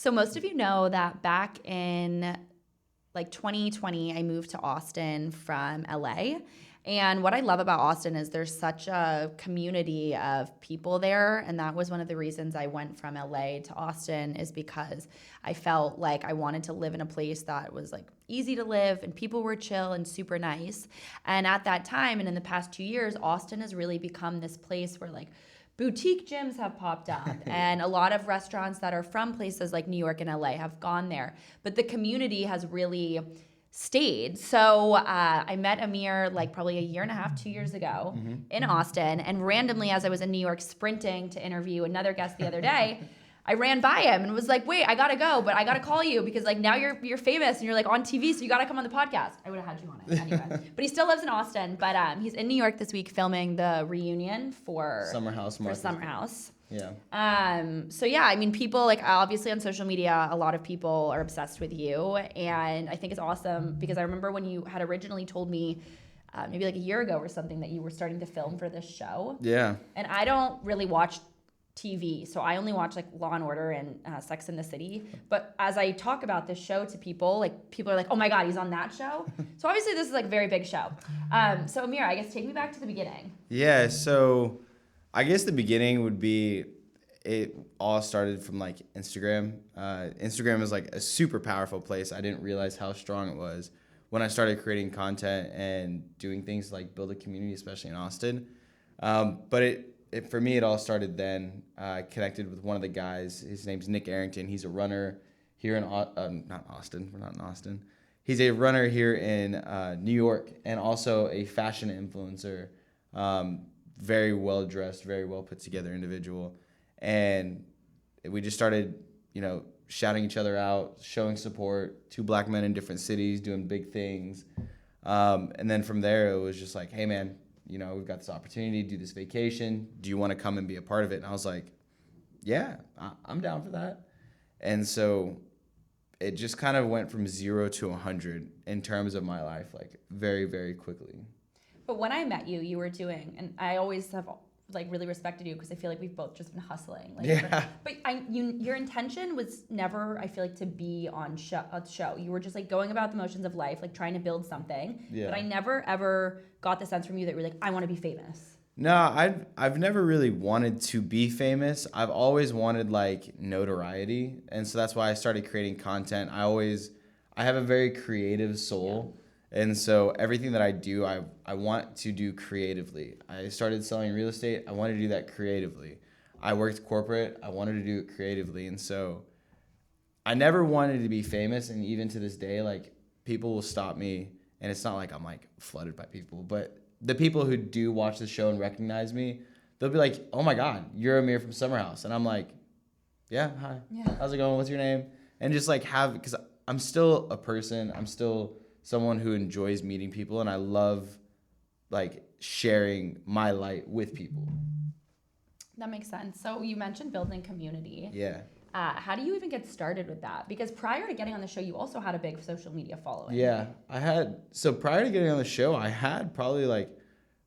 So most of you know that back in like 2020, I moved to Austin from LA. And what I love about Austin is there's such a community of people there. And that was one of the reasons I went from LA to Austin, is because I felt like I wanted to live in a place that was like easy to live and people were chill and super nice. And at that time, and in the past 2 years, Austin has really become this place where like boutique gyms have popped up and a lot of restaurants that are from places like New York and LA have gone there. But the community has really stayed. So I met Amir like probably a year and a half, 2 years ago in Austin. And randomly, as I was in New York sprinting to interview another guest the other day, I ran by him and was like, wait, I gotta go, but I gotta call you because like now you're famous and you're like on TV, so you gotta come on the podcast. I would have had you on it anyway. But he still lives in Austin, but he's in New York this week filming the reunion for Summer House. Yeah. So yeah, I mean, people like obviously on social media, a lot of people are obsessed with you, and I think it's awesome because I remember when you had originally told me maybe like a year ago or something that you were starting to film for this show. Yeah. And I don't really watch TV, so I only watch like Law and Order and Sex and the City. But as I talk about this show to people, like people are like, "Oh my God, he's on that show!" So obviously this is like a very big show. So Amir, I guess take me back to the beginning. Yeah. So I guess the beginning would be, it all started from like Instagram. Instagram is like a super powerful place. I didn't realize how strong it was when I started creating content and doing things like build a community, especially in Austin. But for me, it all started then. I connected with one of the guys. His name's Nick Arrington. He's a runner here in not Austin. We're not in Austin. He's a runner here in New York and also a fashion influencer. Very well dressed, very well put together individual. And we just started, shouting each other out, showing support. Two black men in different cities doing big things. And then from there, it was just like, hey, man, we've got this opportunity to do this vacation. Do you want to come and be a part of it? And I was like, yeah, I'm down for that. And so it just kind of went from 0 to 100 in terms of my life, like very, very quickly. But when I met you, you were doing, and I always have like really respected you because I feel like we've both just been hustling. Like, yeah. But your intention was never, I feel like, to be on a show. You were just like going about the motions of life, like trying to build something. Yeah. But I never ever got the sense from you that you were like, I want to be famous. No, I've never really wanted to be famous. I've always wanted like notoriety, and so that's why I started creating content. I have a very creative soul. Yeah. And so everything that I do, I want to do creatively. I started selling real estate. I wanted to do that creatively. I worked corporate. I wanted to do it creatively. And so I never wanted to be famous. And even to this day, like people will stop me. And it's not like I'm like flooded by people. But the people who do watch the show and recognize me, they'll be like, oh my God, you're Amir from Summer House. And I'm like, yeah, hi. Yeah. How's it going? What's your name? And just like because I'm still a person. I'm still someone who enjoys meeting people, and I love like sharing my light with people. That makes sense. So you mentioned building community. Yeah. How do you even get started with that? Because prior to getting on the show, you also had a big social media following. Yeah, so prior to getting on the show, I had probably like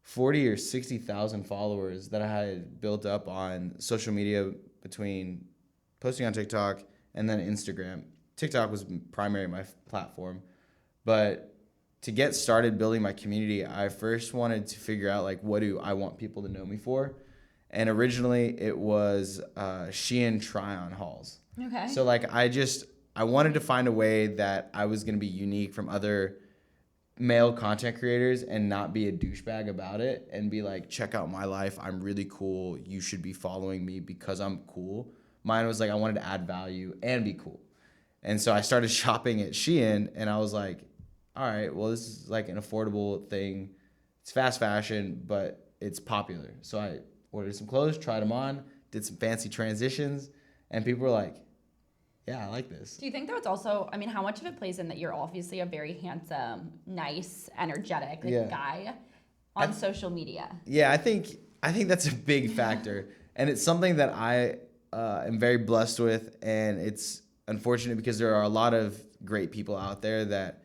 40 or 60,000 followers that I had built up on social media between posting on TikTok and then Instagram. TikTok was primary my platform. But to get started building my community, I first wanted to figure out like what do I want people to know me for, and originally it was Shein try-on hauls. Okay. So like I wanted to find a way that I was going to be unique from other male content creators and not be a douchebag about it and be like, check out my life, I'm really cool, you should be following me because I'm cool. Mine was like I wanted to add value and be cool. And so I started shopping at Shein, and I was like, all right, well, this is like an affordable thing. It's fast fashion, but it's popular. So I ordered some clothes, tried them on, did some fancy transitions, and people were like, yeah, I like this. Do you think that it's also, I mean, how much of it plays in that you're obviously a very handsome, nice, energetic guy on social media? Yeah, I think that's a big factor. And it's something that I am very blessed with, and it's unfortunate because there are a lot of great people out there that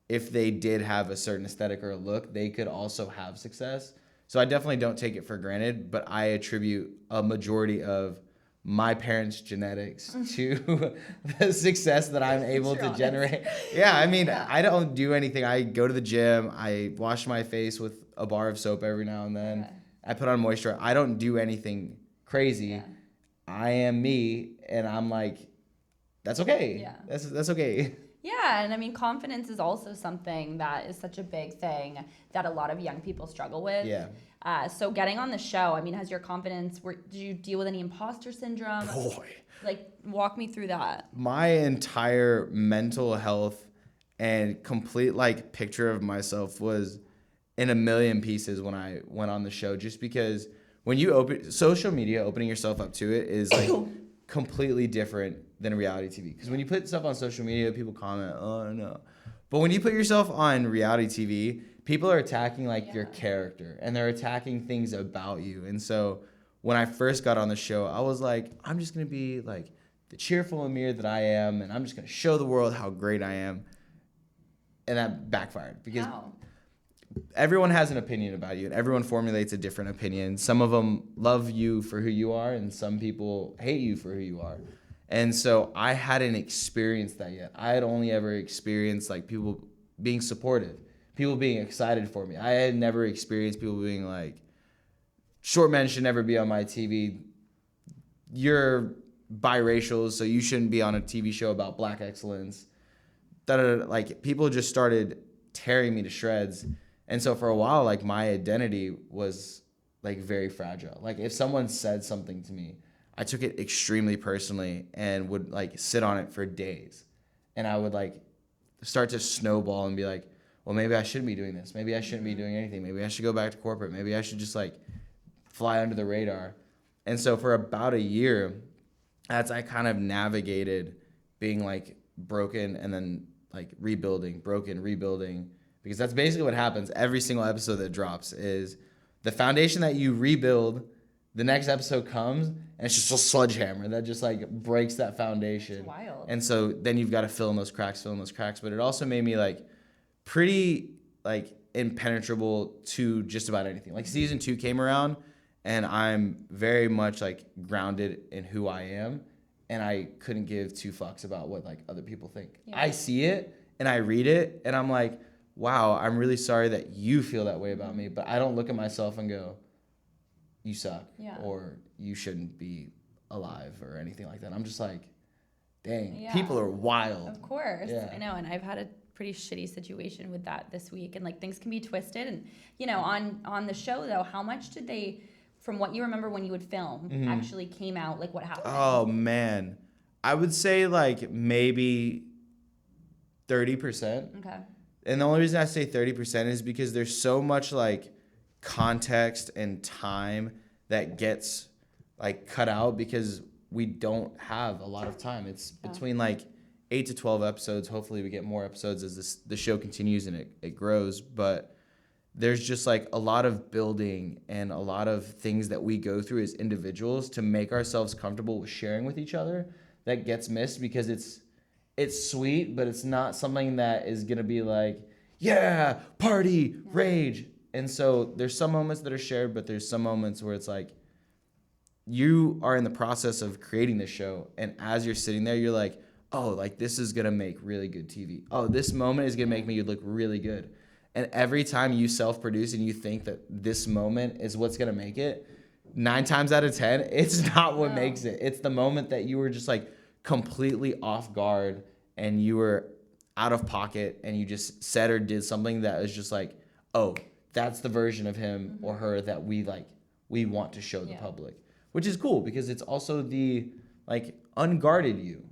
if they did have a certain aesthetic or a look, they could also have success. So I definitely don't take it for granted, but I attribute a majority of my parents' genetics to the success that I'm able to generate. Yeah, I mean, I don't do anything. I go to the gym. I wash my face with a bar of soap every now and then. Okay. I put on moisturizer. I don't do anything crazy. Yeah. I am me, and I'm like, that's okay. Yeah. That's okay. Yeah, and I mean, confidence is also something that is such a big thing that a lot of young people struggle with. Yeah. So getting on the show, I mean, has your confidence, did you deal with any imposter syndrome? Boy. Like, walk me through that. My entire mental health and complete, like, picture of myself was in a million pieces when I went on the show, just because when you open social media, opening yourself up to it is, like, completely different than reality TV. Because when you put stuff on social media, people comment, oh, no. But when you put yourself on reality TV, people are attacking, like, your character, and they're attacking things about you. And so when I first got on the show, I was like, I'm just going to be, like, the cheerful Amir that I am, and I'm just going to show the world how great I am. And that backfired. Because everyone has an opinion about you, and everyone formulates a different opinion. Some of them love you for who you are, and some people hate you for who you are. And so I hadn't experienced that yet. I had only ever experienced, like, people being supportive, people being excited for me. I had never experienced people being like, short men should never be on my TV. You're biracial, so you shouldn't be on a TV show about black excellence. Like, people just started tearing me to shreds. And so for a while, like, my identity was, like, very fragile. Like, if someone said something to me, I took it extremely personally and would, like, sit on it for days. And I would, like, start to snowball and be like, well, maybe I shouldn't be doing this. Maybe I shouldn't be doing anything. Maybe I should go back to corporate. Maybe I should just, like, fly under the radar. And so for about a year, as I kind of navigated being, like, broken and then, like, rebuilding, broken, rebuilding, because that's basically what happens every single episode that drops is the foundation that you rebuild, the next episode comes, and it's just a sledgehammer that just, like, breaks that foundation. That's wild. And so then you've got to fill in those cracks. But it also made me, like, pretty, like, impenetrable to just about anything. Like, season 2 came around, and I'm very much, like, grounded in who I am, and I couldn't give two fucks about what, like, other people think. Yeah. I see it, and I read it, and I'm like, wow, I'm really sorry that you feel that way about me, but I don't look at myself and go, you suck, or you shouldn't be alive or anything like that. I'm just like, dang, people are wild. Of course. I know, and I've had a pretty shitty situation with that this week, and, like, things can be twisted. And, you know, on the show, though, how much did they, from what you remember when you would film, actually came out? Like, what happened? Oh, man. I would say, like, maybe 30%. Okay. And the only reason I say 30% is because there's so much, like, context and time that gets, like, cut out because we don't have a lot of time. It's between, like, 8 to 12 episodes. Hopefully we get more episodes as the show continues and it grows. But there's just, like, a lot of building and a lot of things that we go through as individuals to make ourselves comfortable with sharing with each other that gets missed because it's sweet, but it's not something that is going to be like, yeah, party, rage. And so there's some moments that are shared, but there's some moments where it's like you are in the process of creating this show. And as you're sitting there, you're like, oh, like, this is going to make really good TV. Oh, this moment is going to make me look really good. And every time you self-produce and you think that this moment is what's going to make it, 9 times out of 10, it's not what makes it. It's the moment that you were just, like, completely off guard and you were out of pocket and you just said or did something that was just like, oh, that's the version of him or her that we want to show the public, which is cool because it's also the, like, unguarded you.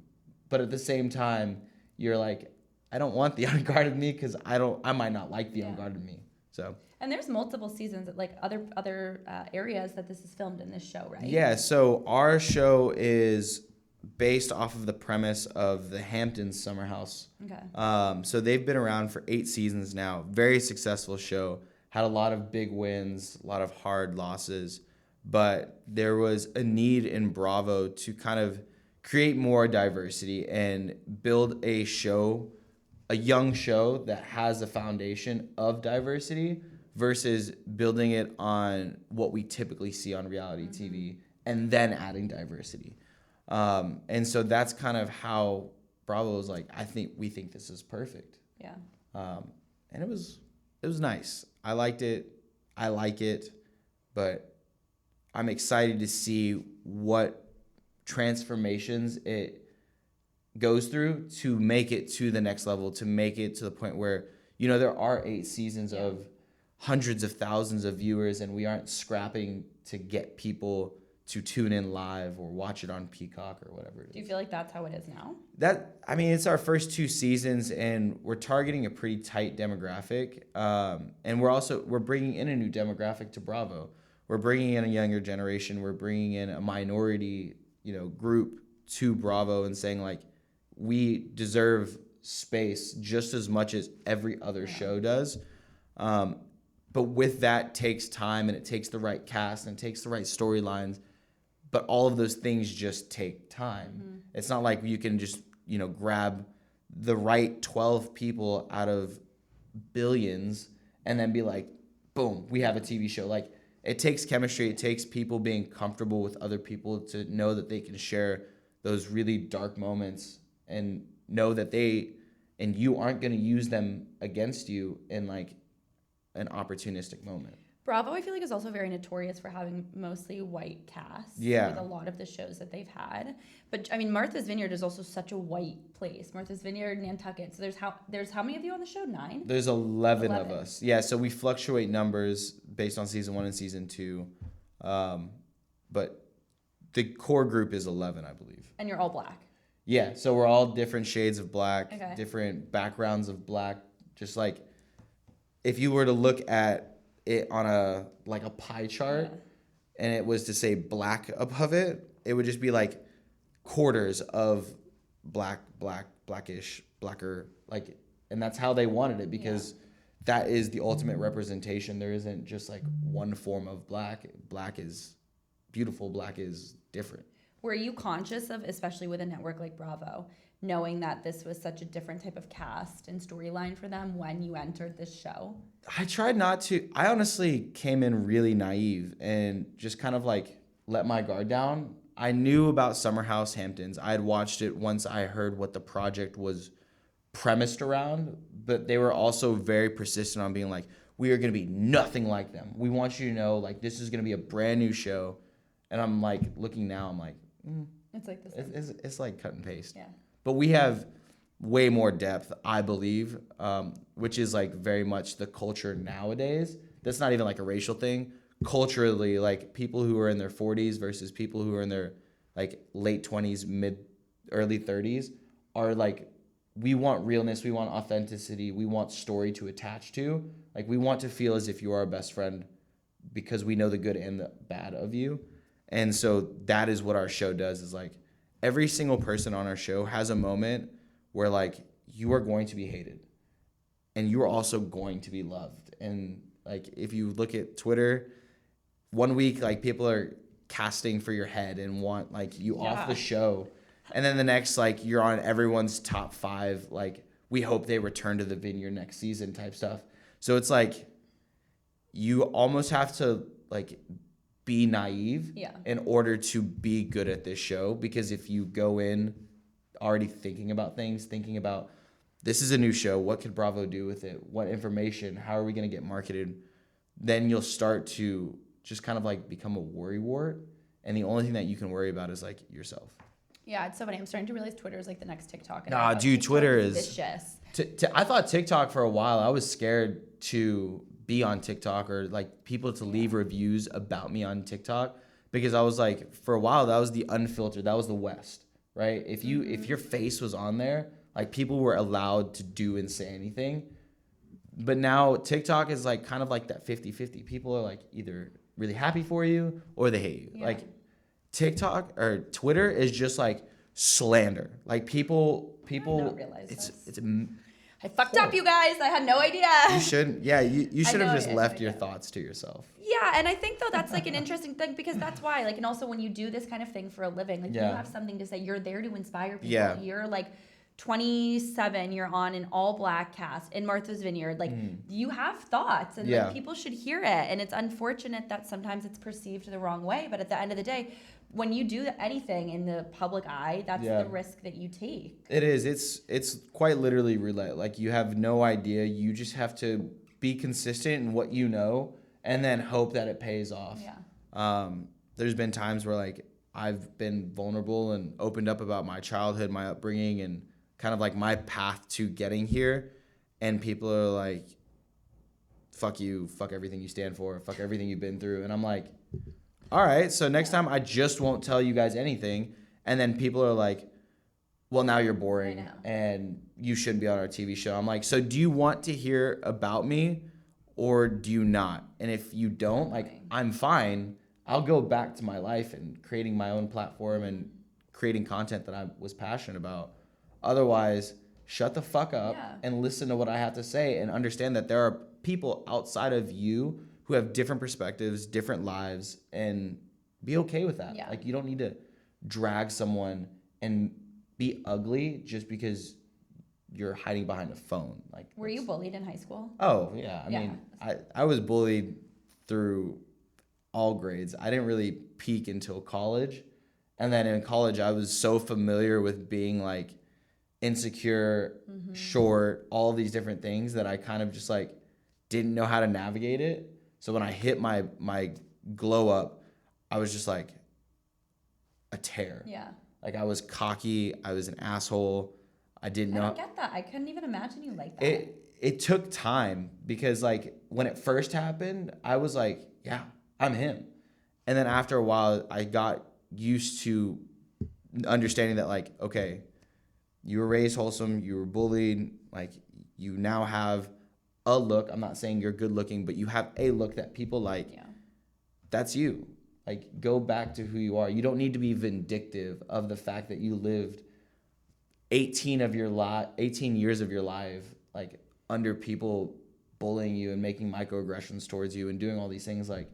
But at the same time, you're like, I don't want the unguarded me because I might not like the unguarded me. So. And there's multiple seasons, like other areas that this is filmed in this show, right? Yeah. So our show is based off of the premise of the Hamptons Summer House. Okay. So they've been around for 8 seasons now. Very successful show. Had a lot of big wins, a lot of hard losses. But there was a need in Bravo to kind of create more diversity and build a show, a young show that has a foundation of diversity versus building it on what we typically see on reality TV and then adding diversity. And so that's kind of how Bravo was like, we think this is perfect. Yeah. And it was nice. I liked it. I like it, but I'm excited to see what transformations it goes through to make it to the next level, to make it to the point where, there are 8 seasons of hundreds of thousands of viewers, and we aren't scrapping to get people to tune in live or watch it on Peacock or whatever it is. Do you feel like that's how it is now? It's our first 2 seasons, and we're targeting a pretty tight demographic. And we're bringing in a new demographic to Bravo. We're bringing in a younger generation. We're bringing in a minority, group to Bravo and saying, like, we deserve space just as much as every other show does. But with that takes time, and it takes the right cast, and it takes the right storylines. But all of those things just take time. Mm-hmm. It's not like you can just, grab the right 12 people out of billions and then be like, boom, we have a TV show. Like, it takes chemistry. It takes people being comfortable with other people to know that they can share those really dark moments and know that you aren't going to use them against you in like an opportunistic moment. Bravo, I feel like, is also very notorious for having mostly white casts. Yeah. With a lot of the shows that they've had. But, Martha's Vineyard is also such a white place. Martha's Vineyard, Nantucket. So there's how many of you on the show? 9? There's 11 of us. Yeah, so we fluctuate numbers based on season 1 and season 2. But the core group is 11, I believe. And you're all black. Yeah, so we're all different shades of black, okay. Different backgrounds of black. Just like if you were to look at it on a pie chart, and it was to say black above it, it would just be like quarters of black, blackish, blacker, and that's how they wanted it, because that is the ultimate representation. There isn't just like one form of black. Black is beautiful. Black is different. Were you conscious of, especially with a network like Bravo, knowing that this was such a different type of cast and storyline for them when you entered this show? I tried not to. I honestly came in really naive and just kind of let my guard down. I knew about Summer House Hamptons. I had watched it once I heard what the project was premised around, but they were also very persistent on being like, we are going to be nothing like them. We want you to know, this is going to be a brand new show. And I'm looking now, I'm like, it's like this. It's like cut and paste. Yeah. But we have way more depth, I believe, which is very much the culture nowadays. That's not even a racial thing. Culturally, people who are in their 40s versus people who are in their late 20s, early 30s are we want realness, we want authenticity, we want story to attach to. We want to feel as if you are our best friend because we know the good and the bad of you. And so that is what our show does, is every single person on our show has a moment where you are going to be hated and you are also going to be loved. And if you look at Twitter, one week people are casting for your head and want you off the show. And then the next you're on everyone's top 5, we hope they return to the Vineyard next season type stuff. So it's you almost have to be naive in order to be good at this show, because if you go in already thinking about this is a new show, what could Bravo do with it, what information, how are we going to get marketed, then you'll start to just kind of become a worrywart, and the only thing that you can worry about is yourself. Yeah, it's so funny. I'm starting to realize Twitter is the next TikTok. Nah, dude, Twitter is vicious. I thought TikTok for a while, I was scared to be on TikTok or people to leave reviews about me on TikTok, because I was for a while, that was the unfiltered, that was the West, right? If your face was on there, people were allowed to do and say anything. But now TikTok is kind of that 50-50. People are either really happy for you or they hate you. Yeah. TikTok or Twitter is just slander. People I don't realize it's I fucked up, you guys. I had no idea. You shouldn't. Yeah, you should have just left your thoughts to yourself. Yeah, and I think though that's an interesting thing, because that's why and also when you do this kind of thing for a living, you have something to say. You're there to inspire people. Yeah. You're 27, you're on an all black cast in Martha's Vineyard. Like, you have thoughts, and like people should hear it. And it's unfortunate that sometimes it's perceived the wrong way. But at the end of the day, when you do anything in the public eye, that's the risk that you take. It is. It's quite literally roulette. Like, you have no idea. You just have to be consistent in what you know, and then hope that it pays off. Yeah. There's been times where like I've been vulnerable and opened up about my childhood, my upbringing, and kind of like my path to getting here, and people are like, fuck you, fuck everything you stand for, fuck everything you've been through. And I'm like, all right, so next time I just won't tell you guys anything. And then people are like, well, now you're boring and you shouldn't be on our TV show. I'm like, so do you want to hear about me or do you not? And if you don't, like, I'm fine. I'll go back to my life and creating my own platform and creating content that I was passionate about. Otherwise, shut the fuck up and listen to what I have to say and understand that there are people outside of you who have different perspectives, different lives, and be okay with that. Like, you don't need to drag someone and be ugly just because you're hiding behind a phone. Like, were you bullied in high school? Oh, yeah. I mean, I was bullied through all grades. I didn't really peak until college. And then in college, I was so familiar with being like insecure, short, all these different things that I kind of just like didn't know how to navigate it. So when I hit my glow up, I was just like a tear. Yeah. Like, I was cocky. I was an asshole. I didn't know. I don't get that. I couldn't even imagine you like that. It took time because like when it first happened, I was like, yeah, I'm him. And then after a while, I got used to understanding that like, okay, you were raised wholesome, you were bullied, like you now have a look. I'm not saying you're good looking, but you have a look that people like. Yeah. That's you. Like, go back to who you are. You don't need to be vindictive of the fact that you lived 18 years of your life like under people bullying you and making microaggressions towards you and doing all these things. Like,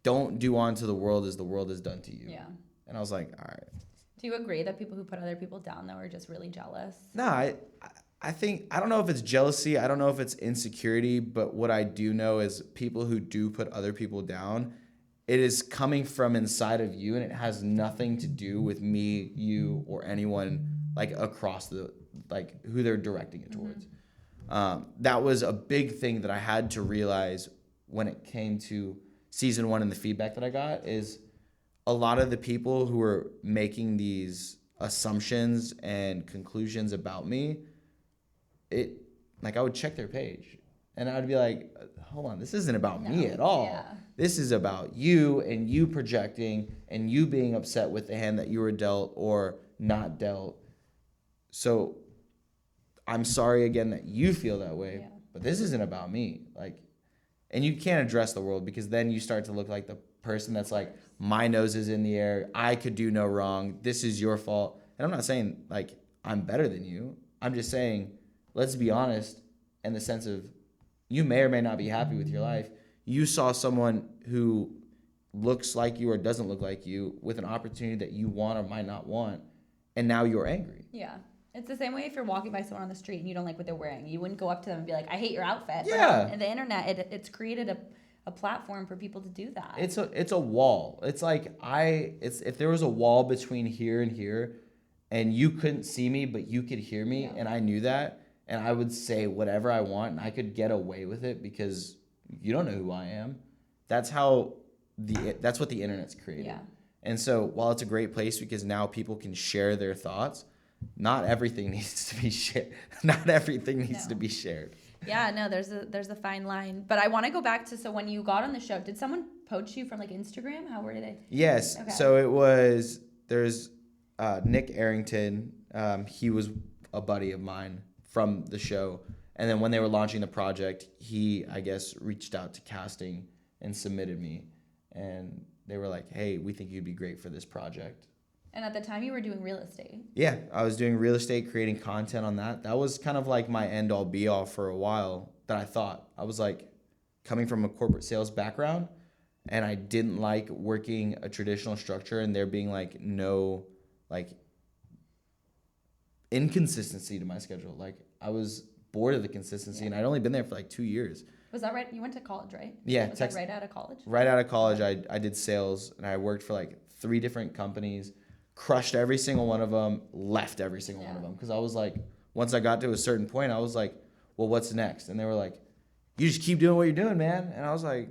don't do unto the world as the world has done to you. Yeah. And I was like, all right. Do you agree that people who put other people down though are just really jealous? No, I think, I don't know if it's jealousy. I don't know if it's insecurity, but what I do know is people who do put other people down, it is coming from inside of you, and it has nothing to do with me, you, or anyone like across the, like who they're directing it towards. That was a big thing that I had to realize when it came to season 1 and the feedback that I got is a lot of the people who were making these assumptions and conclusions about me, like I would check their page and I'd be like, hold on, this isn't about me at all. Yeah. This is about you and you projecting and you being upset with the hand that you were dealt or not dealt. So I'm sorry again that you feel that way, but this isn't about me. Like, and you can't address the world because then you start to look like the person that's like, my nose is in the air. I could do no wrong. This is your fault. And I'm not saying like I'm better than you. I'm just saying, let's be honest in the sense of you may or may not be happy with your life. You saw someone who looks like you or doesn't look like you with an opportunity that you want or might not want, and now you're angry. Yeah. It's the same way if you're walking by someone on the street and you don't like what they're wearing. You wouldn't go up to them and be like, I hate your outfit. Yeah. But on the internet, it's created a platform for people to do that. It's a wall. It's like if there was a wall between here and here and you couldn't see me, but you could hear me, and I knew that, and I would say whatever I want and I could get away with it because you don't know who I am. That's what the internet's created. Yeah. And so while it's a great place because now people can share their thoughts, not everything needs to be shared. Not everything needs to be shared. Yeah, no, there's a fine line. But I want to go back to, so when you got on the show, did someone poach you from like Instagram? Where did they? Yes. Okay. So there's Nick Arrington. He was a buddy of mine from the show. And then when they were launching the project, he, I guess, reached out to casting and submitted me. And they were like, hey, we think you'd be great for this project. And at the time you were doing real estate. Yeah, I was doing real estate, creating content on that. That was kind of like my end all be all for a while that I thought. I was like coming from a corporate sales background and I didn't like working a traditional structure and there being like no like inconsistency to my schedule. Like I was bored of the consistency, and I'd only been there for like 2 years. Was that right? You went to college, right? Yeah. Was that right out of college? Right out of college, I did sales, and I worked for like 3 different companies, crushed every single one of them, left every single one of them. Because I was like, once I got to a certain point, I was like, well, what's next? And they were like, you just keep doing what you're doing, man. And I was like,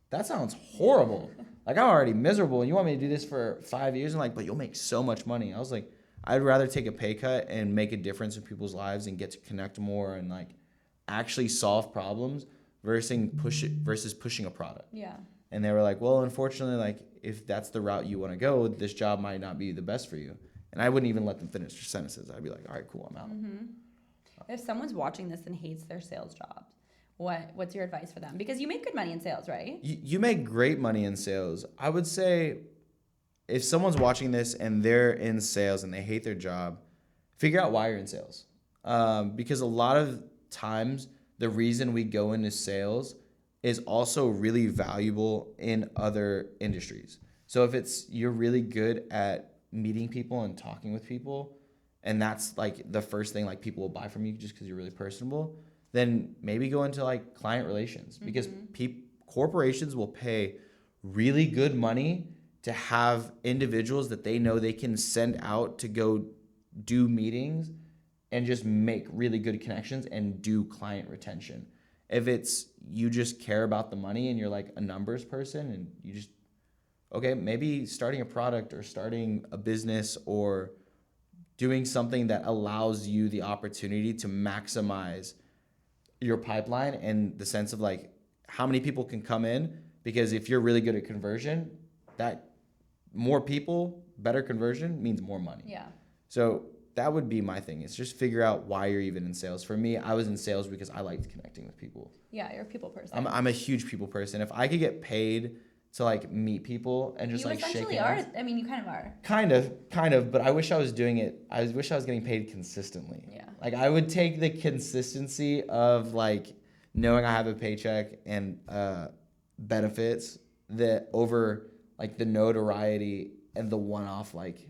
that sounds horrible. Like, I'm already miserable, and you want me to do this for 5 years? And like, but you'll make so much money. I was like, I'd rather take a pay cut and make a difference in people's lives and get to connect more and like actually solve problems versus pushing a product. Yeah. And they were like, well, unfortunately, like if that's the route you want to go, this job might not be the best for you. And I wouldn't even let them finish their sentences. I'd be like, all right, cool, I'm out. If someone's watching this and hates their sales jobs, what's your advice for them? Because you make good money in sales, right? You make great money in sales. I would say if someone's watching this and they're in sales and they hate their job, figure out why you're in sales. Because a lot of times the reason we go into sales is also really valuable in other industries. So if you're really good at meeting people and talking with people, and that's like the first thing like people will buy from you just because you're really personable, then maybe go into like client relations, because corporations will pay really good money to have individuals that they know they can send out to go do meetings and just make really good connections and do client retention. If you just care about the money and you're like a numbers person and you just, okay, maybe starting a product or starting a business or doing something that allows you the opportunity to maximize your pipeline and the sense of like how many people can come in, because if you're really good at conversion, that more people, better conversion means more money. Yeah. So that would be my thing. Is just figure out why you're even in sales. For me, I was in sales because I liked connecting with people. Yeah, you're a people person. I'm a huge people person. If I could get paid to like meet people and just like shake hands. You essentially are. I mean, you kind of are. Kind of, but I wish I was doing it. I wish I was getting paid consistently. Yeah. Like I would take the consistency of like knowing I have a paycheck and benefits that over like the notoriety and the one-off like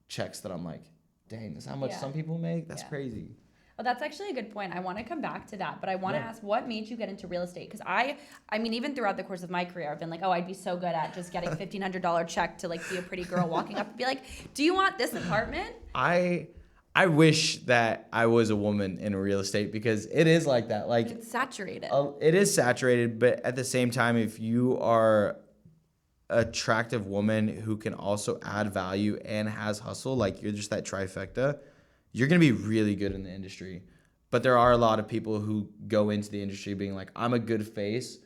checks that I'm like, dang, this is how much some people make? That's crazy. Oh, that's actually a good point. I want to come back to that, but I want to ask, what made you get into real estate? Because I mean, even throughout the course of my career, I've been like, oh, I'd be so good at just getting $1,500 check to like be a pretty girl walking up and be like, do you want this apartment? I wish that I was a woman in real estate, because it is like that. Like it's saturated. It is saturated, but at the same time, if you are an attractive woman who can also add value and has hustle, like you're just that trifecta, you're going to be really good in the industry. But there are a lot of people who go into the industry being like, I'm a good face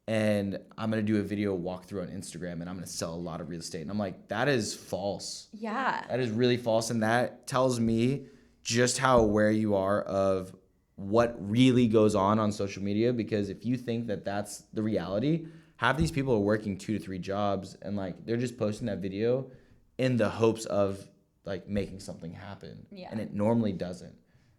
and I'm going to do a video walkthrough on Instagram and I'm going to sell a lot of real estate. And I'm like, that is false. Yeah. That is really false. And that tells me just how aware you are of what really goes on social media. Because if you think that that's the reality, half these people are working 2 to 3 jobs and like they're just posting that video in the hopes of like making something happen. Yeah. And it normally doesn't.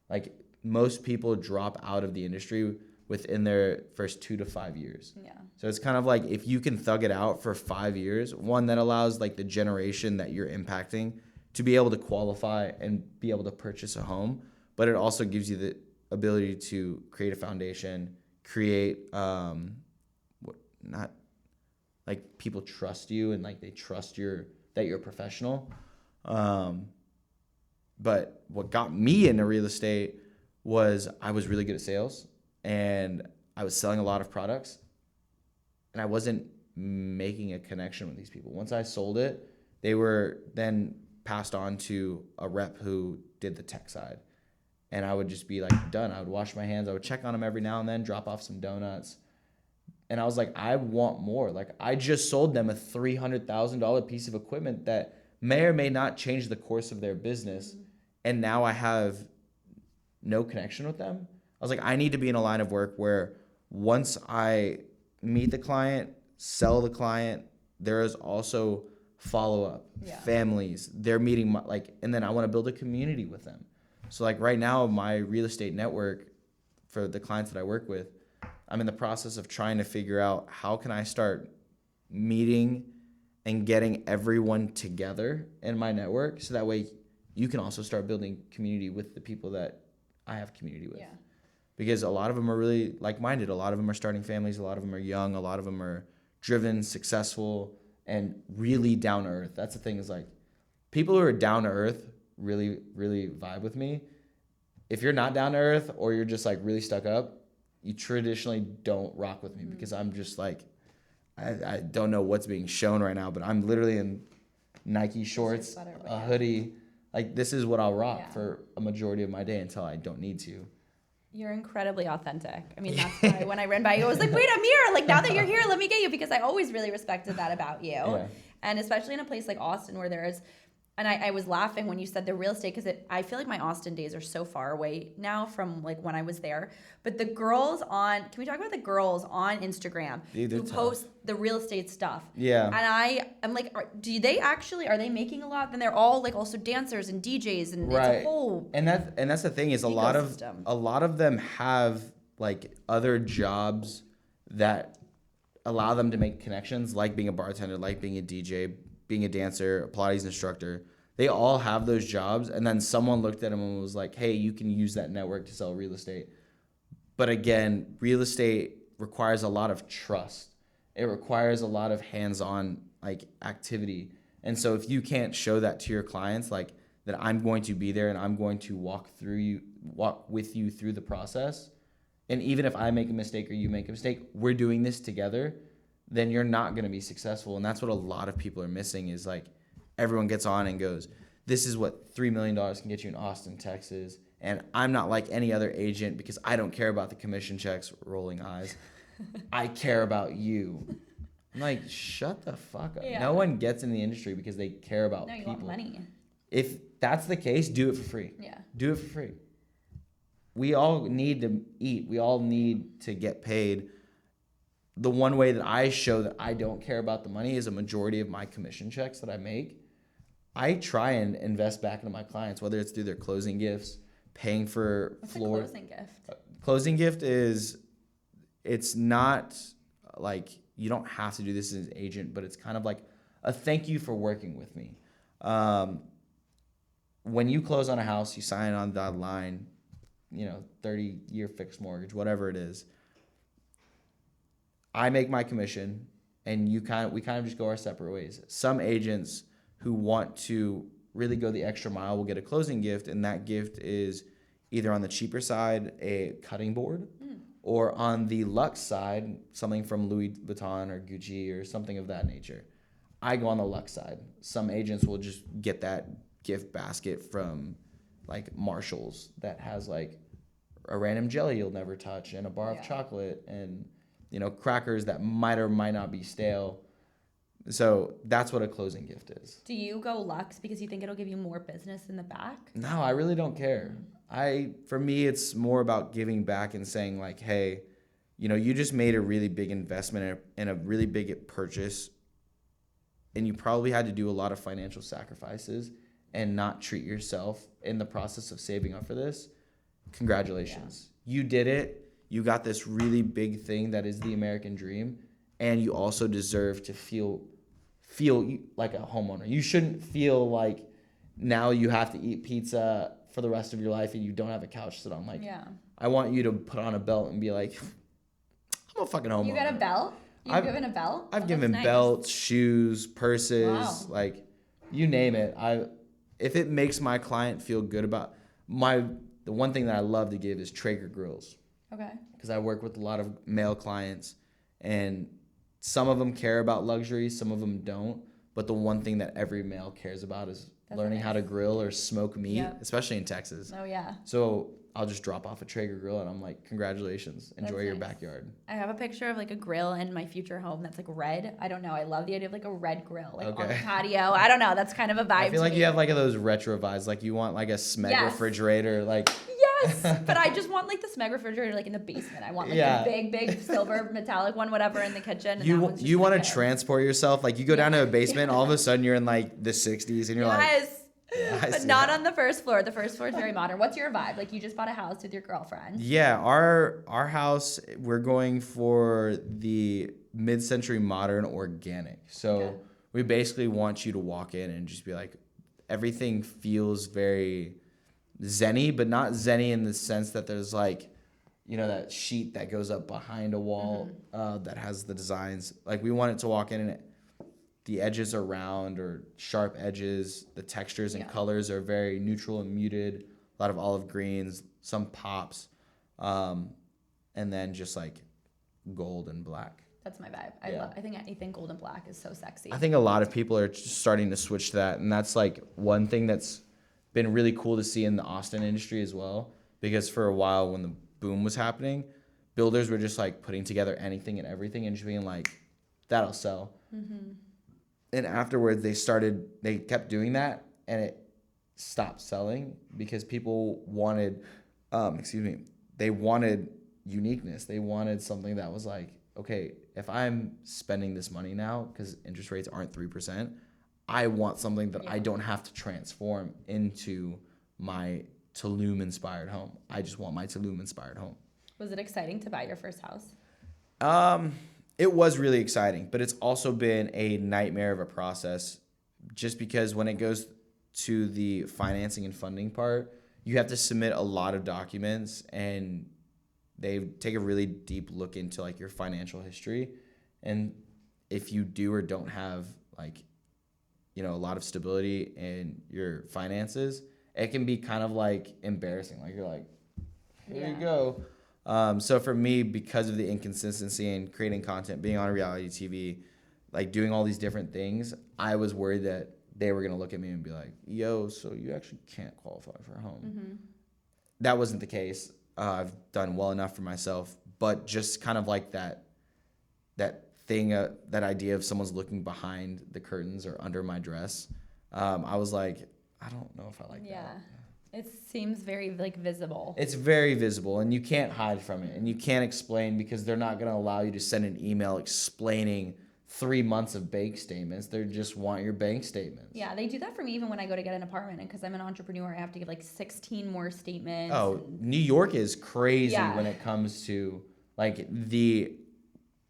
Like most people drop out of the industry within their first 2 to 5 years. Yeah. So it's kind of like if you can thug it out for 5 years, one, that allows like the generation that you're impacting to be able to qualify and be able to purchase a home, but it also gives you the ability to create a foundation, create not like people trust you and like they trust that you're a professional. But what got me into real estate was I was really good at sales and I was selling a lot of products and I wasn't making a connection with these people. Once I sold it, they were then passed on to a rep who did the tech side. And I would just be like done. I would wash my hands. I would check on them every now and then, drop off some donuts. And I was like, I want more. Like I just sold them a $300,000 piece of equipment that may or may not change the course of their business. And now I have no connection with them. I was like, I need to be in a line of work where once I meet the client, sell the client, there is also follow-up, families, they're meeting, and then I want to build a community with them. So like right now, my real estate network for the clients that I work with, I'm in the process of trying to figure out how can I start meeting and getting everyone together in my network so that way you can also start building community with the people that I have community with. Yeah. Because a lot of them are really like-minded. A lot of them are starting families. A lot of them are young. A lot of them are driven, successful, and really down to earth. That's the thing, is like, people who are down to earth really, really vibe with me. If you're not down to earth, or you're just like really stuck up, you traditionally don't rock with me, because I'm just like, I don't know what's being shown right now, but I'm literally in Nike shorts, a hoodie. Like, this is what I'll rock for a majority of my day until I don't need to. You're incredibly authentic. I mean, that's why when I ran by you, I was like, wait, Amir, like, now that you're here, let me get you, because I always really respected that about you. Yeah. And especially in a place like Austin, where there is, and I was laughing when you said the real estate, because I feel like my Austin days are so far away now from like when I was there. But the girls can we talk about the girls on Instagram who post the real estate stuff? Yeah. And I'm like, are they making a lot? Then they're all like also dancers and DJs, and right. It's a whole and that's the thing, is a lot of them have like other jobs that allow them to make connections, like being a bartender, like being a DJ, being a dancer, a Pilates instructor. They all have those jobs, and then someone looked at them and was like, hey, you can use that network to sell real estate. But again, real estate requires a lot of trust. It requires a lot of hands-on like activity. And so if you can't show that to your clients, like, that I'm going to be there and I'm going to walk with you through the process, and even if I make a mistake or you make a mistake, we're doing this together, then you're not going to be successful. And that's what a lot of people are missing, is like, everyone gets on and goes, this is what $3 million can get you in Austin, Texas. And I'm not like any other agent because I don't care about the commission checks, rolling eyes. I care about you. I'm like, shut the fuck up. Yeah. No one gets in the industry because they care about people. No, you want money. If that's the case, do it for free. Yeah. Do it for free. We all need to eat. We all need to get paid. The one way that I show that I don't care about the money is a majority of my commission checks that I make, I try and invest back into my clients, whether it's through their closing gifts, paying for floor. What's a closing gift? Closing gift is, it's not like, you don't have to do this as an agent, but it's kind of like a thank you for working with me. When you close on a house, you sign on that line, 30-year fixed mortgage, whatever it is. I make my commission, and we kind of just go our separate ways. Some agents who want to really go the extra mile will get a closing gift, and that gift is either on the cheaper side, a cutting board, or on the luxe side, something from Louis Vuitton or Gucci or something of that nature. I go on the luxe side. Some agents will just get that gift basket from like Marshall's that has like a random jelly you'll never touch and a bar of chocolate and crackers that might or might not be stale. So that's what a closing gift is. Do you go luxe because you think it'll give you more business in the back? No, I really don't care. For me, it's more about giving back and saying like, hey, you just made a really big investment in a really big purchase, and you probably had to do a lot of financial sacrifices and not treat yourself in the process of saving up for this. Congratulations. Yeah. You did it. You got this really big thing that is the American dream, and you also deserve to feel like a homeowner. You shouldn't feel like now you have to eat pizza for the rest of your life and you don't have a couch to sit on. Like, I want you to put on a belt and be like, I'm a fucking homeowner. You got a belt? You've given a belt? I've given belts, shoes, purses, like you name it. If it makes my client feel good about the one thing that I love to give is Traeger grills. Okay. Because I work with a lot of male clients, and some of them care about luxury, some of them don't. But the one thing that every male cares about is learning how to grill or smoke meat, especially in Texas. Oh, yeah. So I'll just drop off a Traeger grill, and I'm like, congratulations. Enjoy your backyard. I have a picture of like a grill in my future home that's like red. I don't know. I love the idea of like a red grill on the patio. I don't know. That's kind of a vibe. I feel like you have like those retro vibes. Like you want like a Smeg refrigerator. Like Yes, but I just want like the Smeg refrigerator like in the basement. I want like the big silver metallic one, whatever, in the kitchen. And you want to transport yourself. Like you go down to a basement, all of a sudden you're in like the 60s, and you're like, but not on the first floor. The first floor is very modern. What's your vibe? Like you just bought a house with your girlfriend. Yeah, our house, we're going for the mid-century modern organic. So we basically want you to walk in and just be like, everything feels very zen-y, but not zen-y in the sense that there's like, you know, that sheet that goes up behind a wall that has the designs. Like we want it to walk in and the edges are round or sharp edges. The textures and colors are very neutral and muted. A lot of olive greens, some pops, and then just like gold and black. That's my vibe. I think anything gold and black is so sexy. I think a lot of people are just starting to switch to that, and that's like one thing that's been really cool to see in the Austin industry as well. Because for a while, when the boom was happening, builders were just like putting together anything and everything and just being like, "That'll sell." And afterwards, they kept doing that, and it stopped selling because people wanted, they wanted uniqueness. They wanted something that was like, okay, if I'm spending this money now because interest rates aren't 3%, I want something that I don't have to transform into my Tulum-inspired home. I just want my Tulum-inspired home. Was it exciting to buy your first house? It was really exciting, but it's also been a nightmare of a process just because when it goes to the financing and funding part, you have to submit a lot of documents and they take a really deep look into like your financial history. And if you do or don't have like, you know, a lot of stability in your finances, it can be kind of like embarrassing. Like you're like, here you go. So for me, because of the inconsistency in creating content, being on reality TV, like doing all these different things, I was worried that they were going to look at me and be like, yo, so you actually can't qualify for a home. That wasn't the case. I've done well enough for myself, but just kind of like that thing, that idea of someone's looking behind the curtains or under my dress. I was like, I don't know if I like that. Yeah. It seems very like visible. It's very visible and you can't hide from it and you can't explain because they're not going to allow you to send an email explaining 3 months of bank statements. They just want your bank statements. Yeah, they do that for me even when I go to get an apartment. And because I'm an entrepreneur, I have to give like 16 more statements. Oh, New York is crazy when it comes to like the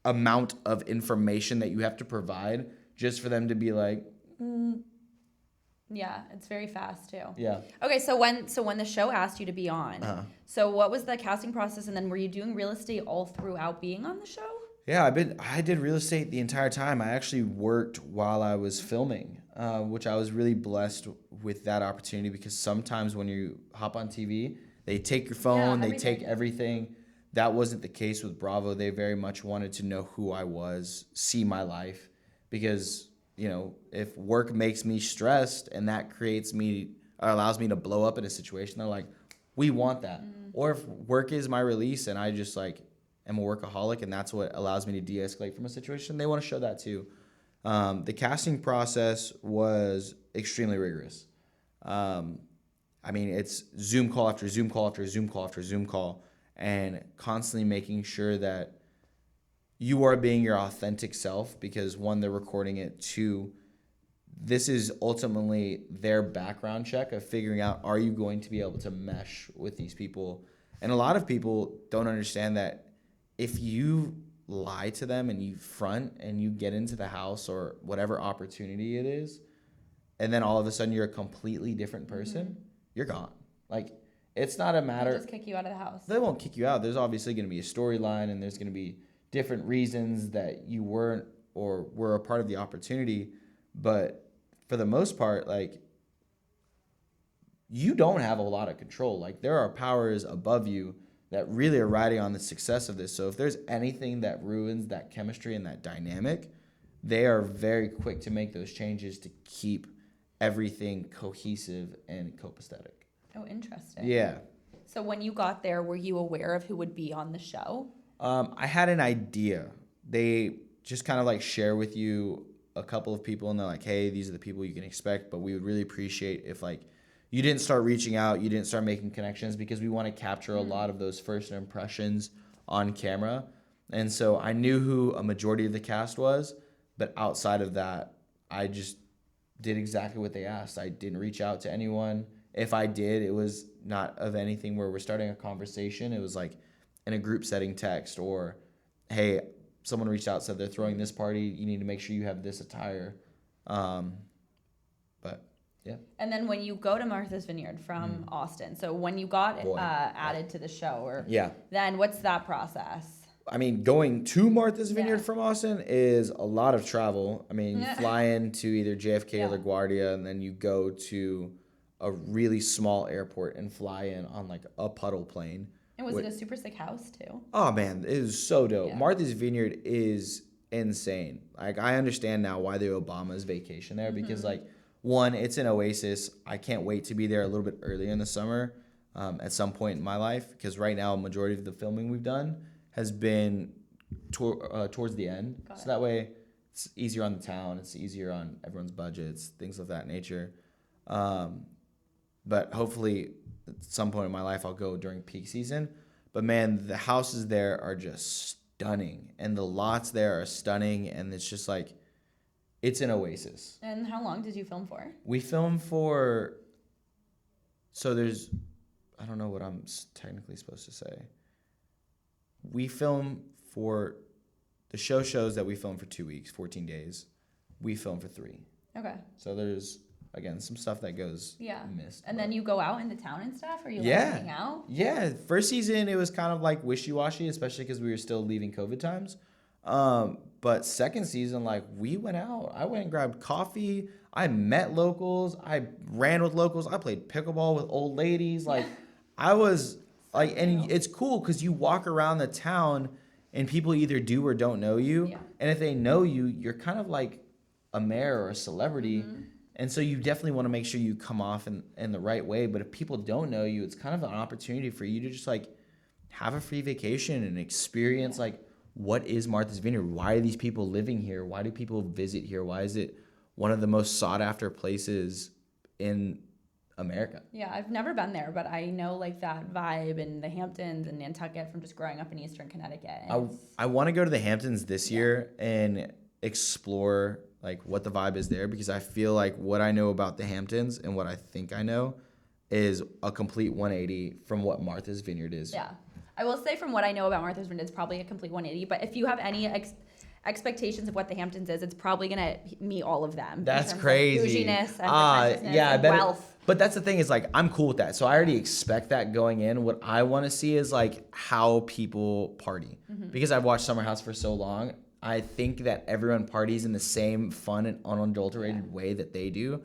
amount of information that you have to provide just for them to be like, Yeah, it's very fast too. Yeah. Okay, so when the show asked you to be on, so what was the casting process, and then were you doing real estate all throughout being on the show? Yeah, I did real estate the entire time. I actually worked while I was filming, which I was really blessed with that opportunity because sometimes when you hop on TV, they take your phone, they take everything. That wasn't the case with Bravo. They very much wanted to know who I was, see my life, because you know, if work makes me stressed and that creates me or allows me to blow up in a situation, they're like, we want that. Or if work is my release and I just like am a workaholic and that's what allows me to de-escalate from a situation, they want to show that too. The casting process was extremely rigorous. I mean, it's Zoom call after Zoom call after Zoom call after Zoom call and constantly making sure that you are being your authentic self because one, they're recording it. Two, this is ultimately their background check of figuring out, are you going to be able to mesh with these people? And a lot of people don't understand that if you lie to them and you front and you get into the house or whatever opportunity it is, and then all of a sudden you're a completely different person, you're gone. Like, it's not a matter. They'll just kick you out of the house. They won't kick you out. There's obviously going to be a storyline and there's going to be different reasons that you weren't or were a part of the opportunity, but for the most part, like, you don't have a lot of control. Like, there are powers above you that really are riding on the success of this. So if there's anything that ruins that chemistry and that dynamic, they are very quick to make those changes to keep everything cohesive and copacetic. Oh, interesting. Yeah. So when you got there, were you aware of who would be on the show? I had an idea. They just kind of like share with you a couple of people and they're like, hey, these are the people you can expect, but we would really appreciate if like you didn't start reaching out, you didn't start making connections because we want to capture a lot of those first impressions on camera. And so I knew who a majority of the cast was, but outside of that, I just did exactly what they asked. I didn't reach out to anyone. If I did, it was not of anything where we're starting a conversation. It was like in a group setting text or, hey, someone reached out, said they're throwing this party. You need to make sure you have this attire. But Yeah. And then when you go to Martha's Vineyard from Austin, so when you got Boy. added to the show, or Yeah. then what's that process? I mean, going to Martha's Vineyard Yeah. from Austin is a lot of travel. I mean, you Yeah. fly into either JFK or Yeah. LaGuardia, and then you go to a really small airport and fly in on like a puddle plane. And was it a super sick house too? Oh man, it is so dope. Yeah. Martha's Vineyard is insane. Like, I understand now why the Obamas vacation there, because like, one, it's an oasis. I can't wait to be there a little bit earlier in the summer, at some point in my life, because right now a majority of the filming we've done has been towards the end. So that way it's easier on the town, it's easier on everyone's budgets, things of that nature. But hopefully at some point in my life I'll go during peak season. But man, the houses there are just stunning, and the lots there are stunning, and it's just like, it's an oasis. And how long did you film for? We filmed for, so there's, I don't know what I'm technically supposed to say. We film for, the show shows that we film for 2 weeks, 14 days. We film for 3. Okay. So there's, again, some stuff that goes missed. And then you go out in the town and stuff, or you hang out? Yeah. First season, it was kind of like wishy-washy, especially because we were still leaving COVID times. But second season, like, we went out. I went and grabbed coffee. I met locals. I ran with locals. I played pickleball with old ladies. Like, I was like, and it's cool because you walk around the town and people either do or don't know you. Yeah. And if they know you, you're kind of like a mayor or a celebrity. And so you definitely want to make sure you come off in the right way. But if people don't know you, it's kind of an opportunity for you to just like have a free vacation and experience like, what is Martha's Vineyard? Why are these people living here? Why do people visit here? Why is it one of the most sought after places in America? Yeah, I've never been there, but I know like that vibe in the Hamptons and Nantucket from just growing up in Eastern Connecticut. I want to go to the Hamptons this year and explore like what the vibe is there, because I feel like what I know about the Hamptons and what I think I know is a complete 180 from what Martha's Vineyard is. Yeah. I will say from what I know about Martha's Vineyard, it's probably a complete 180. But if you have any expectations of what the Hamptons is, it's probably going to meet all of them. That's crazy. Bouginess and yeah, and wealth. But that's the thing is like, I'm cool with that. So I already expect that going in. What I want to see is like how people party. Because I've watched Summer House for so long, I think that everyone parties in the same fun and unadulterated way that they do.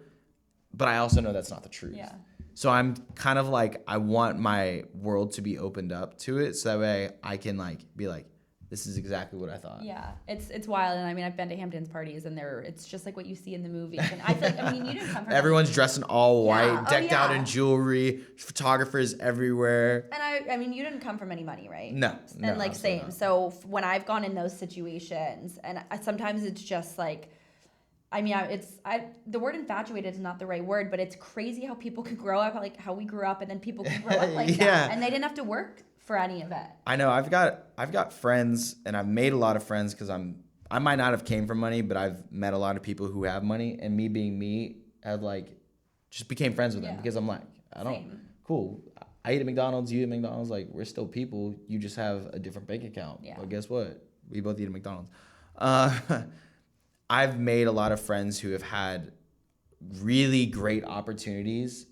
But I also know that's not the truth. Yeah. So I'm kind of like, I want my world to be opened up to it, so that way I can like be like, this is exactly what I thought. Yeah, it's wild, and I mean I've been to Hamptons parties, and it's just like what you see in the movies, and I feel like I mean you didn't come from Everyone's dressed in all white, decked out yeah. in jewelry, photographers everywhere. And I mean you didn't come from any money, right? No, And like absolutely same. not. So when I've gone in those situations, and sometimes it's just like. I mean, the word infatuated is not the right word, but it's crazy how people can grow up like how we grew up, and then people can grow up like Yeah. that, and they didn't have to work for any of it. I know. I've got friends, and I've made a lot of friends because I might not have came from money, but I've met a lot of people who have money, and me being me, I've like just became friends with them because I'm like, cool. I eat at McDonald's, you eat at McDonald's, like we're still people. You just have a different bank account. Yeah. Well, guess what? We both eat at McDonald's. I've made a lot of friends who have had really great opportunities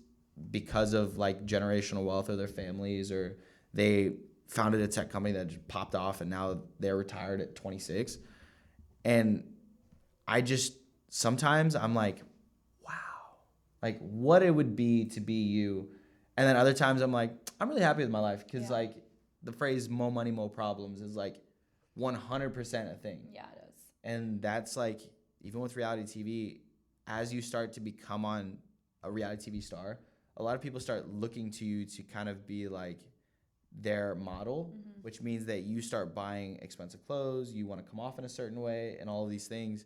because of like generational wealth of their families, or they founded a tech company that just popped off and now they're retired at 26. And I just, sometimes I'm like, wow, like what it would be to be you. And then other times I'm like, I'm really happy with my life, because like the phrase "more money, more problems" is like 100% a thing. Yeah, it is. And that's like, even with reality TV, as you start to become on a reality TV star, a lot of people start looking to you to kind of be like their model, which means that you start buying expensive clothes, you want to come off in a certain way, and all of these things.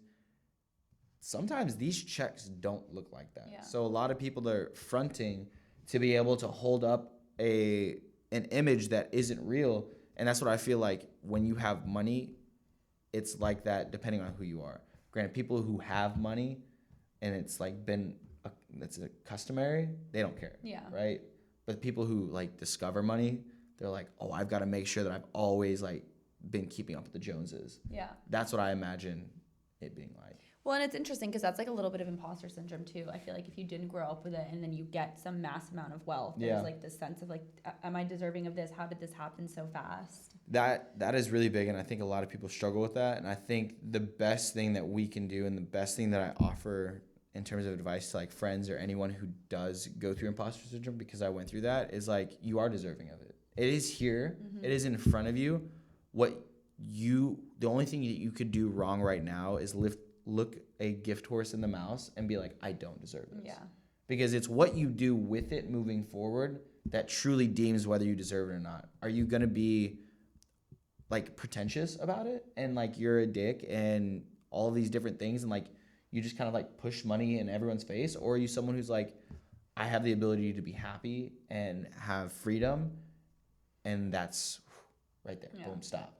Sometimes these checks don't look like that. Yeah. So a lot of people are fronting to be able to hold up an image that isn't real. And that's what I feel like when you have money, it's like that depending on who you are. Granted, people who have money and it's like it's a customary, they don't care. Yeah. Right? But people who like discover money, they're like, oh, I've got to make sure that I've always like been keeping up with the Joneses. Yeah. That's what I imagine it being like. Well, and it's interesting because that's like a little bit of imposter syndrome too. I feel like if you didn't grow up with it and then you get some mass amount of wealth, there's like this sense of like, am I deserving of this? How did this happen so fast? That is really big, and I think a lot of people struggle with that. And I think the best thing that we can do, and the best thing that I offer in terms of advice to like friends or anyone who does go through imposter syndrome, because I went through that, is like, you are deserving of it. It is here. It is in front of you. The only thing that you could do wrong right now is look a gift horse in the mouth and be like, I don't deserve this. Yeah. Because it's what you do with it moving forward that truly deems whether you deserve it or not. Are you going to be like pretentious about it and like you're a dick and all these different things and like you just kind of like push money in everyone's face? Or are you someone who's like, I have the ability to be happy and have freedom, and that's right there. Boom, stop.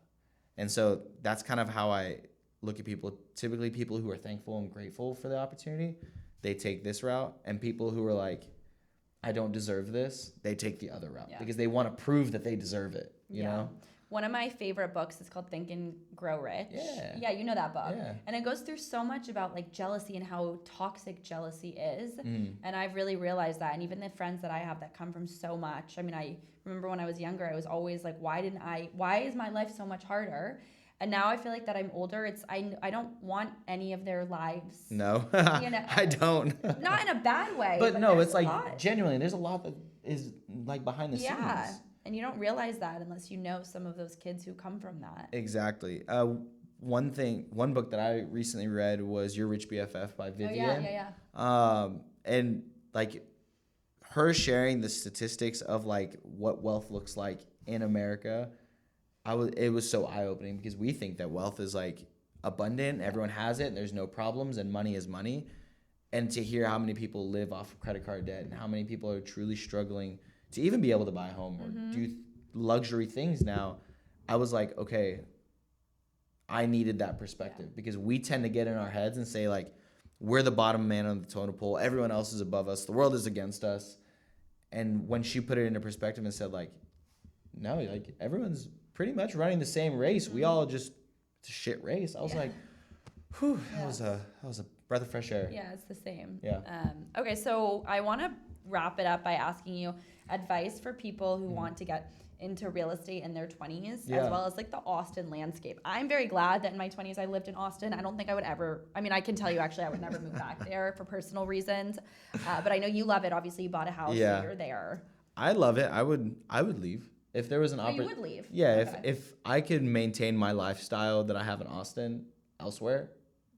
And so that's kind of how I look at people. Typically people who are thankful and grateful for the opportunity, they take this route, and people who are like, I don't deserve this, they take the other route because they want to prove that they deserve it, you know? One of my favorite books is called Think and Grow Rich. Yeah, you know that book. Yeah. And it goes through so much about like jealousy and how toxic jealousy is. And I've really realized that. And even the friends that I have that come from so much. I mean, I remember when I was younger, I was always like, why is my life so much harder? And now I feel like that I'm older, I don't want any of their lives. No, you know, I don't. Not in a bad way. But no, it's like genuinely, there's a lot that is like behind the scenes. And you don't realize that unless you know some of those kids who come from that. Exactly. One book that I recently read was Your Rich BFF by Vivian. And like her sharing the statistics of like what wealth looks like in America, it was so eye-opening, because we think that wealth is like abundant, everyone has it, and there's no problems, and money is money. And to hear how many people live off of credit card debt and how many people are truly struggling to even be able to buy a home or do luxury things now, I was like, okay, I needed that perspective, because we tend to get in our heads and say like, we're the bottom man on the totem pole, everyone else is above us, the world is against us. And when she put it into perspective and said like, no, like everyone's pretty much running the same race. We all just, it's a shit race. I was like, whew, that was a breath of fresh air. Yeah, it's the same. Yeah. Okay, so I want to wrap it up by asking you advice for people who want to get into real estate in their 20s, as well as like the Austin landscape. I'm very glad that in my 20s I lived in Austin. I don't think I would ever, I mean, I can tell you actually I would never move back there for personal reasons. But I know you love it. Obviously you bought a house, so you're there. I love it. I would leave. If there was an opportunity. You would leave? Yeah, okay. if I could maintain my lifestyle that I have in Austin elsewhere,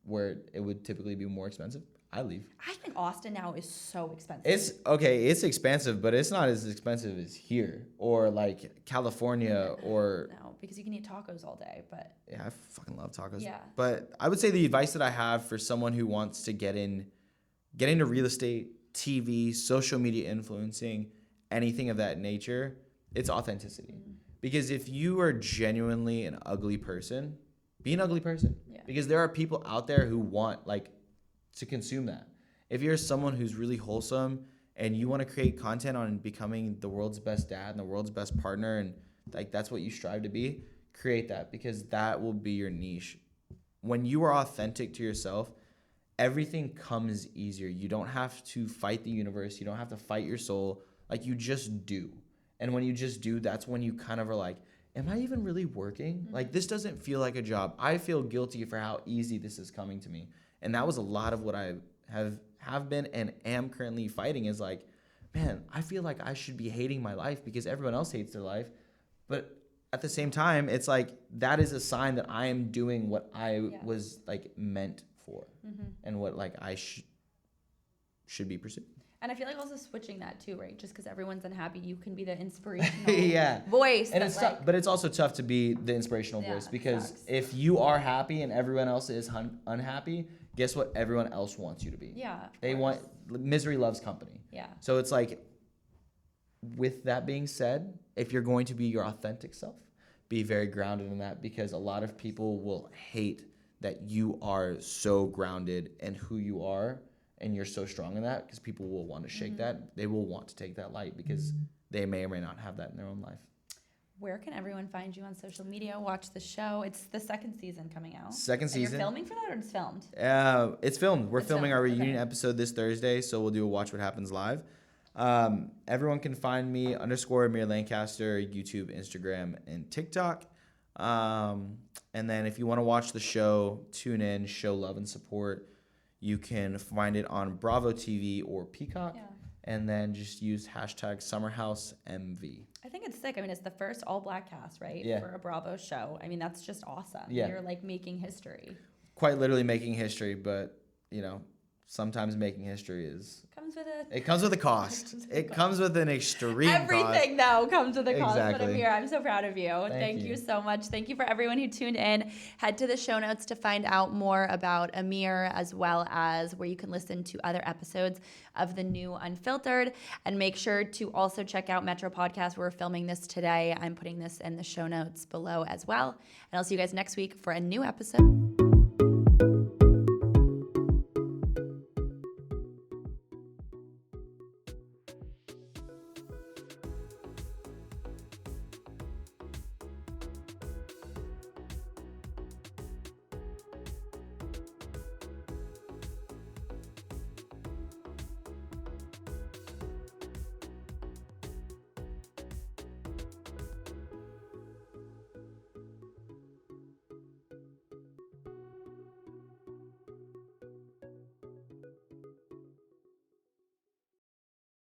where it would typically be more expensive, I leave. I think Austin now is so expensive. It's expensive, but it's not as expensive as here or like California or... No, because you can eat tacos all day, but... Yeah, I fucking love tacos. Yeah. But I would say the advice that I have for someone who wants to get into real estate, TV, social media influencing, anything of that nature, it's authenticity. Because if you are genuinely an ugly person, be an ugly person. Yeah. Because there are people out there who want like to consume that. If you're someone who's really wholesome and you want to create content on becoming the world's best dad and the world's best partner, and like that's what you strive to be, create that, because that will be your niche. When you are authentic to yourself, everything comes easier. You don't have to fight the universe. You don't have to fight your soul. Like you just do. And when you just do, that's when you kind of are like, am I even really working? Like this doesn't feel like a job. I feel guilty for how easy this is coming to me. And that was a lot of what I have been and am currently fighting, is like, man, I feel like I should be hating my life because everyone else hates their life. But at the same time, it's like, that is a sign that I am doing what I was like meant for and what like I should be pursuing. And I feel like also switching that too, right? Just because everyone's unhappy, you can be the inspirational voice. And it's tough, but it's also tough to be the inspirational voice, because if you are happy and everyone else is unhappy, guess what? Everyone else wants you to be. Yeah. Misery loves company. Yeah. So it's like, with that being said, if you're going to be your authentic self, be very grounded in that, because a lot of people will hate that you are so grounded in who you are. And you're so strong in that, because people will want to shake that. They will want to take that light because they may or may not have that in their own life. Where can everyone find you on social media? Watch the show. It's the second season coming out. Second And season. you're filming for that, or it's filmed? It's filmed. We're filming our reunion okay. episode this Thursday, so we'll do a Watch What Happens live. Everyone can find me _Amir Lancaster, YouTube, Instagram, and TikTok. And then if you want to watch the show, tune in, show love and support. You can find it on Bravo TV or Peacock. Yeah. And then just use #SummerHouseMV. I think it's sick. I mean, it's the first all-black cast, right? Yeah. For a Bravo show. I mean, that's just awesome. Yeah. You're like making history. Quite literally making history, but, sometimes making history it comes with a cost. It comes with an extreme Everything, though, comes with a cost. Exactly. But Amir, I'm so proud of you. Thank you you so much. Thank you for everyone who tuned in. Head to the show notes to find out more about Amir, as well as where you can listen to other episodes of the new Unfiltered. And make sure to also check out Metro Podcast. We're filming this today. I'm putting this in the show notes below as well. And I'll see you guys next week for a new episode.